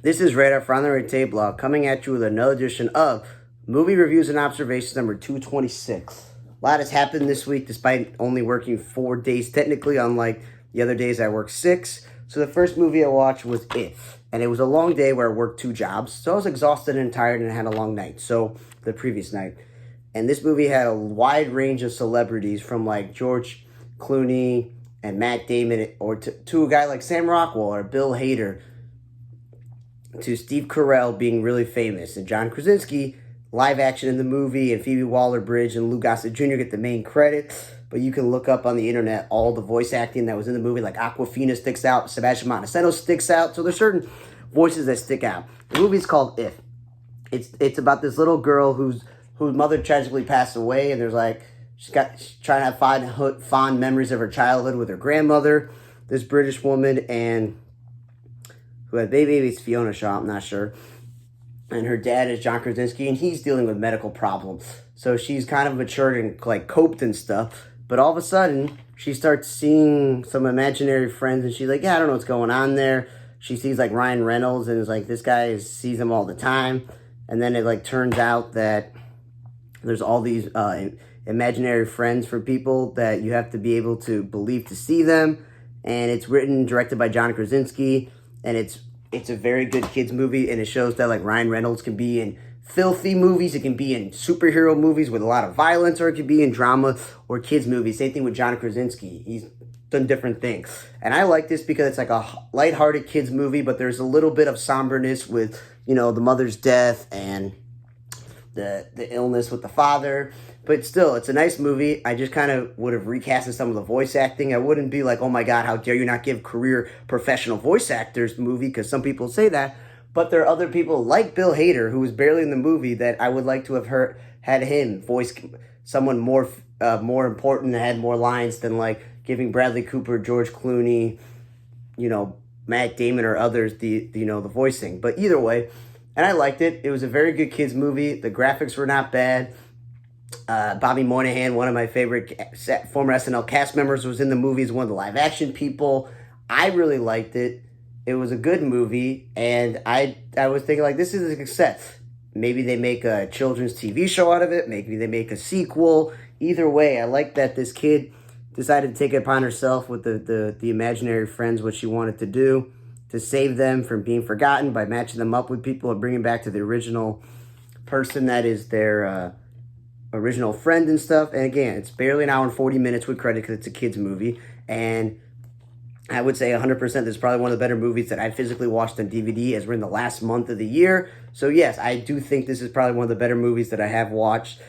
This is Radar from the Red Tape Blog coming at you with another edition of Movie Reviews and Observations number 226. A lot has happened this week despite only working 4 days technically, unlike the other days I worked 6. So the first movie I watched was It. And it was a long day where I worked 2 jobs. So I was exhausted and tired and had a long night. So the previous night. And this movie had a wide range of celebrities from like George Clooney and Matt Damon or to a guy like Sam Rockwell or Bill Hader, to Steve Carell being really famous, and John Krasinski, live action in the movie, and Phoebe Waller-Bridge and Lou Gossett Jr. get the main credit. But you can look up on the internet all the voice acting that was in the movie, like Awkwafina sticks out, Sebastian Montesano sticks out. So there's certain voices that stick out. The movie's called If. It's about this little girl whose mother tragically passed away, and there's like she's trying to have fond memories of her childhood with her grandmother, this British woman, and who had maybe it's Fiona Shaw, I'm not sure. And her dad is John Krasinski, and he's dealing with medical problems. So she's kind of matured and like coped and stuff. But all of a sudden, she starts seeing some imaginary friends, and she's like, yeah, I don't know what's going on there. She sees like Ryan Reynolds, and is like, this guy sees him all the time. And then it like turns out that there's all these imaginary friends for people that you have to be able to believe to see them. And it's written and directed by John Krasinski. And it's a very good kids movie, and it shows that like Ryan Reynolds can be in filthy movies, it can be in superhero movies with a lot of violence, or it could be in drama or kids movies. Same thing with John Krasinski. He's done different things. And I like this because it's like a lighthearted kids movie, but there's a little bit of somberness with, you know, the mother's death and the illness with the father. But still, it's a nice movie. I just kind of would have recasted some of the voice acting. I wouldn't be like, oh my God, how dare you not give career professional voice actors movie, because some people say that. But there are other people like Bill Hader, who was barely in the movie, that I would like to have had him voice someone more important and had more lines than like giving Bradley Cooper, George Clooney, you know, Matt Damon or others the voicing. But either way, and I liked it. It was a very good kids movie. The graphics were not bad. Bobby Moynihan, one of my favorite former SNL cast members, was in the movie as one of the live action people. I really liked it. It was a good movie, and I was thinking, like, this is a success. Maybe they make a children's TV show out of it. Maybe they make a sequel. Either way, I like that this kid decided to take it upon herself with the imaginary friends, what she wanted to do, to save them from being forgotten by matching them up with people and bringing back to the original person that is their original friend and stuff. And again, it's barely an hour and 40 minutes with credit because it's a kid's movie. And I would say 100% this is probably one of the better movies that I physically watched on DVD as we're in the last month of the year. So yes, I do think this is probably one of the better movies that I have watched.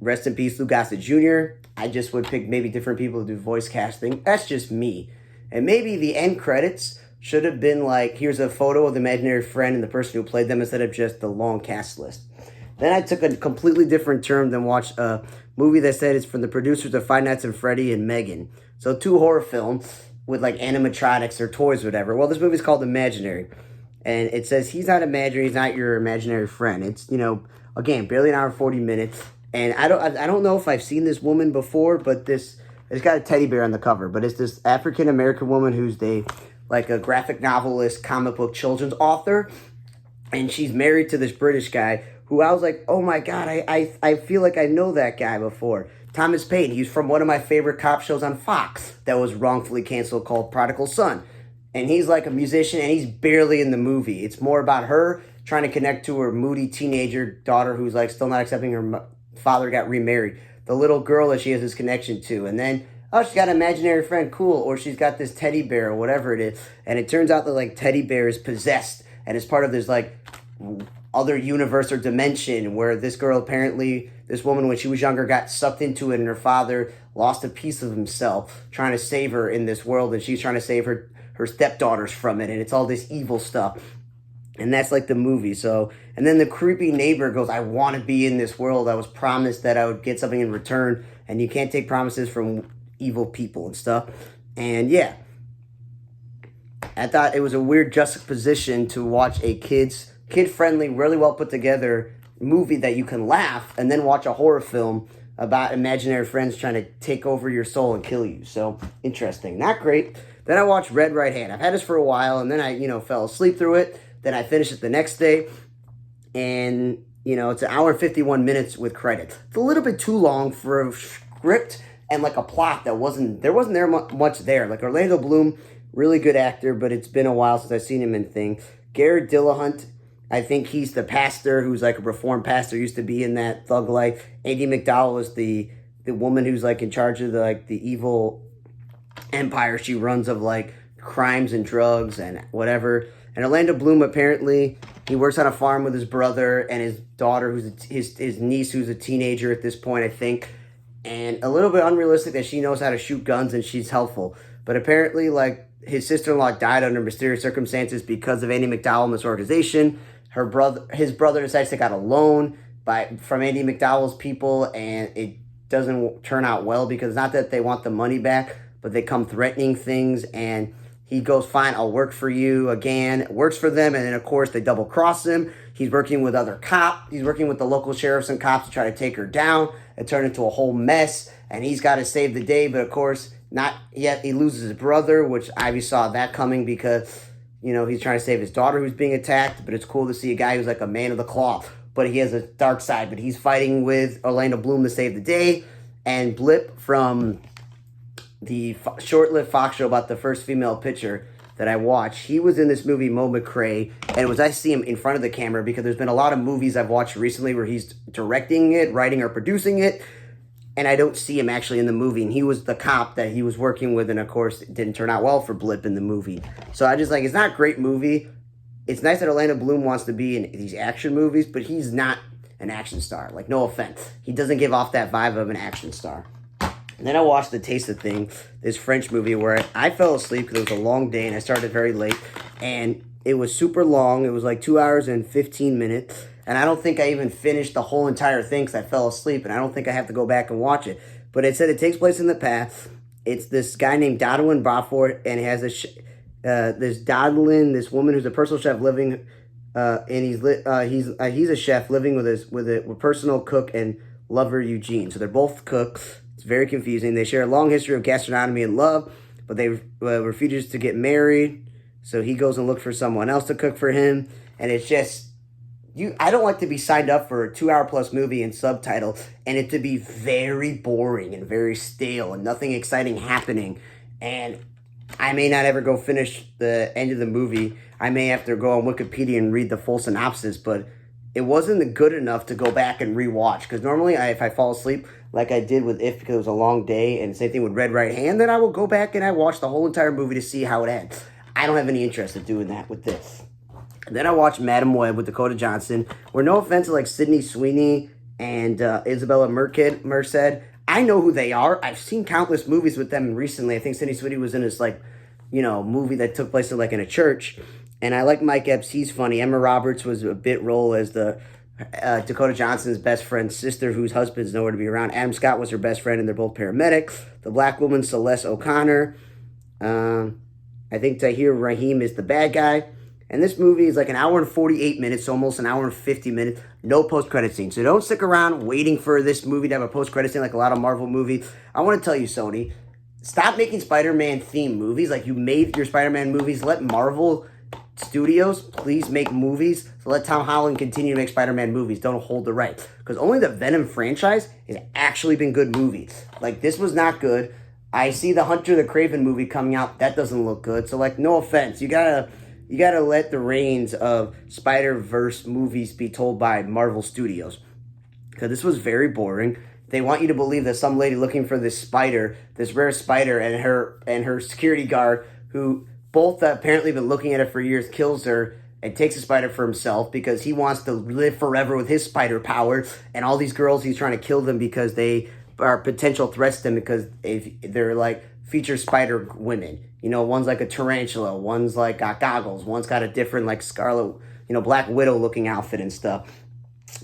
Rest in peace, Lou Gossett Jr. I just would pick maybe different people to do voice casting. That's just me. And maybe the end credits should have been like, here's a photo of the imaginary friend and the person who played them, instead of just the long cast list. Then I took a completely different turn than watched a movie that said it's from the producers of Five Nights at Freddy and Megan. So 2 horror films with like animatronics or toys or whatever. Well, this movie's called Imaginary. And it says he's not imaginary, he's not your imaginary friend. It's, you know, again, barely an hour and 40 minutes. And I don't know if I've seen this woman before, but it's got a teddy bear on the cover. But it's this African-American woman who's like a graphic novelist, comic book children's author. And she's married to this British guy who I was like, oh my God, I feel like I know that guy before. Thomas Paine, he's from one of my favorite cop shows on Fox that was wrongfully canceled called Prodigal Son. And he's like a musician, and he's barely in the movie. It's more about her trying to connect to her moody teenager daughter who's like still not accepting her father got remarried. The little girl that she has this connection to. And then, oh, she's got an imaginary friend, cool. Or she's got this teddy bear or whatever it is. And it turns out that like teddy bear is possessed. And it's part of this like other universe or dimension where this girl apparently, this woman when she was younger got sucked into it, and her father lost a piece of himself trying to save her in this world, and she's trying to save her stepdaughters from it, and it's all this evil stuff. And that's like the movie. So, and then the creepy neighbor goes, I want to be in this world. I was promised that I would get something in return, and you can't take promises from evil people and stuff. And yeah, I thought it was a weird juxtaposition to watch a kid-friendly, really well put together movie that you can laugh, and then watch a horror film about imaginary friends trying to take over your soul and kill you. So, interesting. Not great. Then I watched Red Right Hand. I've had this for a while, and then I, fell asleep through it. Then I finish it the next day, and it's an hour and 51 minutes with credits. It's a little bit too long for a script and like a plot that wasn't much there. Like Orlando Bloom, really good actor, but it's been a while since I've seen him in things. Garrett Dillahunt, I think he's the pastor who's like a reformed pastor, used to be in that Thug Life. Andie MacDowell is the woman who's like in charge of the evil empire she runs of like crimes and drugs and whatever. And Orlando Bloom, apparently he works on a farm with his brother and his daughter, who's his niece, who's a teenager at this point, I think. And a little bit unrealistic that she knows how to shoot guns and she's helpful. But apparently, like, his sister-in-law died under mysterious circumstances because of Andie MacDowell and this organization. His brother decides to take out a loan from Andie MacDowell's people, and it doesn't turn out well because not that they want the money back, but they come threatening things, and he goes, fine, I'll work for you again. It works for them, and then, of course, they double-cross him. He's working with other cops. He's working with the local sheriffs and cops to try to take her down. It turned into a whole mess, and he's got to save the day, but, of course, not yet. He loses his brother, which Ivy saw that coming because, he's trying to save his daughter who's being attacked, but it's cool to see a guy who's like a man of the cloth, but he has a dark side, but he's fighting with Orlando Bloom to save the day. And Blip from the short-lived Fox show about the first female pitcher that I watched, he was in this movie, Mo McRae, and it was nice to see him in front of the camera because there's been a lot of movies I've watched recently where he's directing it, writing or producing it, and I don't see him actually in the movie, and he was the cop that he was working with, and of course, it didn't turn out well for Blip in the movie. So I just it's not a great movie. It's nice that Orlando Bloom wants to be in these action movies, but he's not an action star. Like, no offense. He doesn't give off that vibe of an action star. And then I watched The Taste of Thing, this French movie where I fell asleep because it was a long day and I started very late. And it was super long. It was like 2 hours and 15 minutes. And I don't think I even finished the whole entire thing because I fell asleep. And I don't think I have to go back and watch it. But it said it takes place in the past. It's this guy named Dodwin Beaufort, and he has this woman who's a personal chef living, and he's a chef living with a personal cook and lover Eugene. So they're both cooks. It's very confusing. They share a long history of gastronomy and love, but they refuses to get married. So he goes and looks for someone else to cook for him, and it's just I don't like to be signed up for a 2-hour-plus movie and subtitle and it to be very boring and very stale and nothing exciting happening. And I may not ever go finish the end of the movie. I may have to go on Wikipedia and read the full synopsis, but it wasn't good enough to go back and rewatch. Because normally, if I fall asleep, like I did with If because it was a long day, and same thing with Red Right Hand, then I will go back and I watch the whole entire movie to see how it ends. I don't have any interest in doing that with this. And then I watched Madam Web with Dakota Johnson, where no offense to like Sydney Sweeney and Isabella Merced, I know who they are. I've seen countless movies with them recently. I think Sydney Sweeney was in this movie that took place in a church. And I like Mike Epps. He's funny. Emma Roberts was a bit role as the Dakota Johnson's best friend's sister, whose husband's nowhere to be around. Adam Scott was her best friend, and they're both paramedics. The black woman, Celeste O'Connor. I think Tahir Rahim is the bad guy. And this movie is like an hour and 48 minutes, almost an hour and 50 minutes. No post-credit scene. So don't stick around waiting for this movie to have a post-credit scene like a lot of Marvel movies. I want to tell you, Sony, stop making Spider-Man themed movies like you made your Spider-Man movies. Let Marvel Studios please make movies. So let Tom Holland continue to make Spider-Man movies. Don't hold the rights. Because only the Venom franchise has actually been good movies. Like, this was not good. I see the Hunter the Craven movie coming out. That doesn't look good. So, no offense. You gotta let the reins of Spider-Verse movies be told by Marvel Studios. Because this was very boring. They want you to believe that some lady looking for this rare spider, and her security guard, who both apparently been looking at it for years, kills her and takes the spider for himself because he wants to live forever with his spider power. And all these girls, he's trying to kill them because they are potential threats to him because they're feature spider women. One's like a tarantula, one's got goggles, one's got a different Scarlet, Black Widow looking outfit and stuff.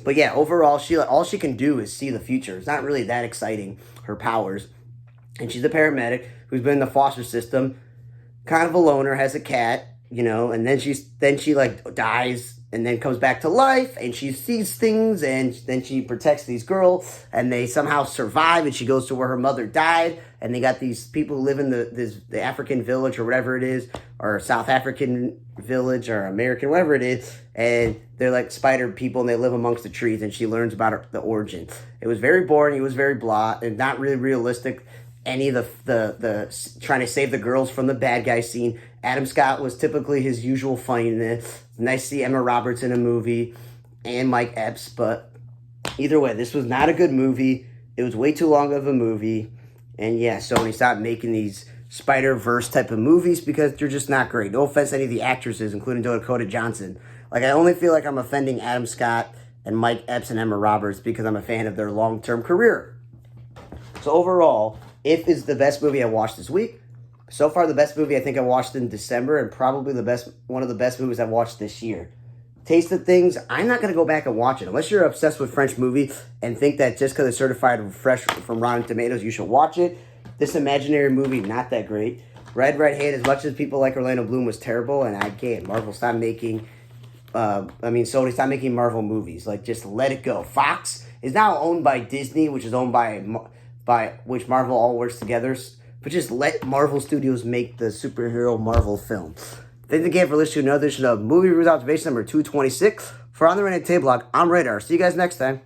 But yeah, overall, all she can do is see the future. It's not really that exciting, her powers. And she's a paramedic who's been in the foster system, kind of a loner, has a cat, and then she dies and then comes back to life, and she sees things, and then she protects these girls, and they somehow survive, and she goes to where her mother died, and they got these people who live in the African village, or whatever it is, or South African village, or American, whatever it is, and they're like spider people, and they live amongst the trees, and she learns about the origin. It was very boring, it was very blah, and not really realistic. Any of the trying to save the girls from the bad guy scene. Adam Scott was typically his usual funniness. Nice to see Emma Roberts in a movie, and Mike Epps, but either way, this was not a good movie. It was way too long of a movie, and yeah, Sony, stop making these Spider-Verse type of movies because they're just not great. No offense to any of the actresses, including Dakota Johnson. Like, I only feel like I'm offending Adam Scott and Mike Epps and Emma Roberts because I'm a fan of their long-term career. So overall, If is the best movie I watched this week. So far, the best movie I think I watched in December, and probably one of the best movies I've watched this year. Taste of Things, I'm not going to go back and watch it. Unless you're obsessed with French movies and think that just because it's certified fresh from Rotten Tomatoes, you should watch it. This imaginary movie, not that great. Red Hand, as much as people like Orlando Bloom, was terrible, and I can't. Marvel, stop making... Sony, stop making Marvel movies. Like, just let it go. Fox is now owned by Disney, which is owned by which Marvel all works together. But just let Marvel Studios make the superhero Marvel film. Thanks again for listening to another edition of Movie Reviews Observation number 226. For On the Reddit Table Blog, I'm Radar. See you guys next time.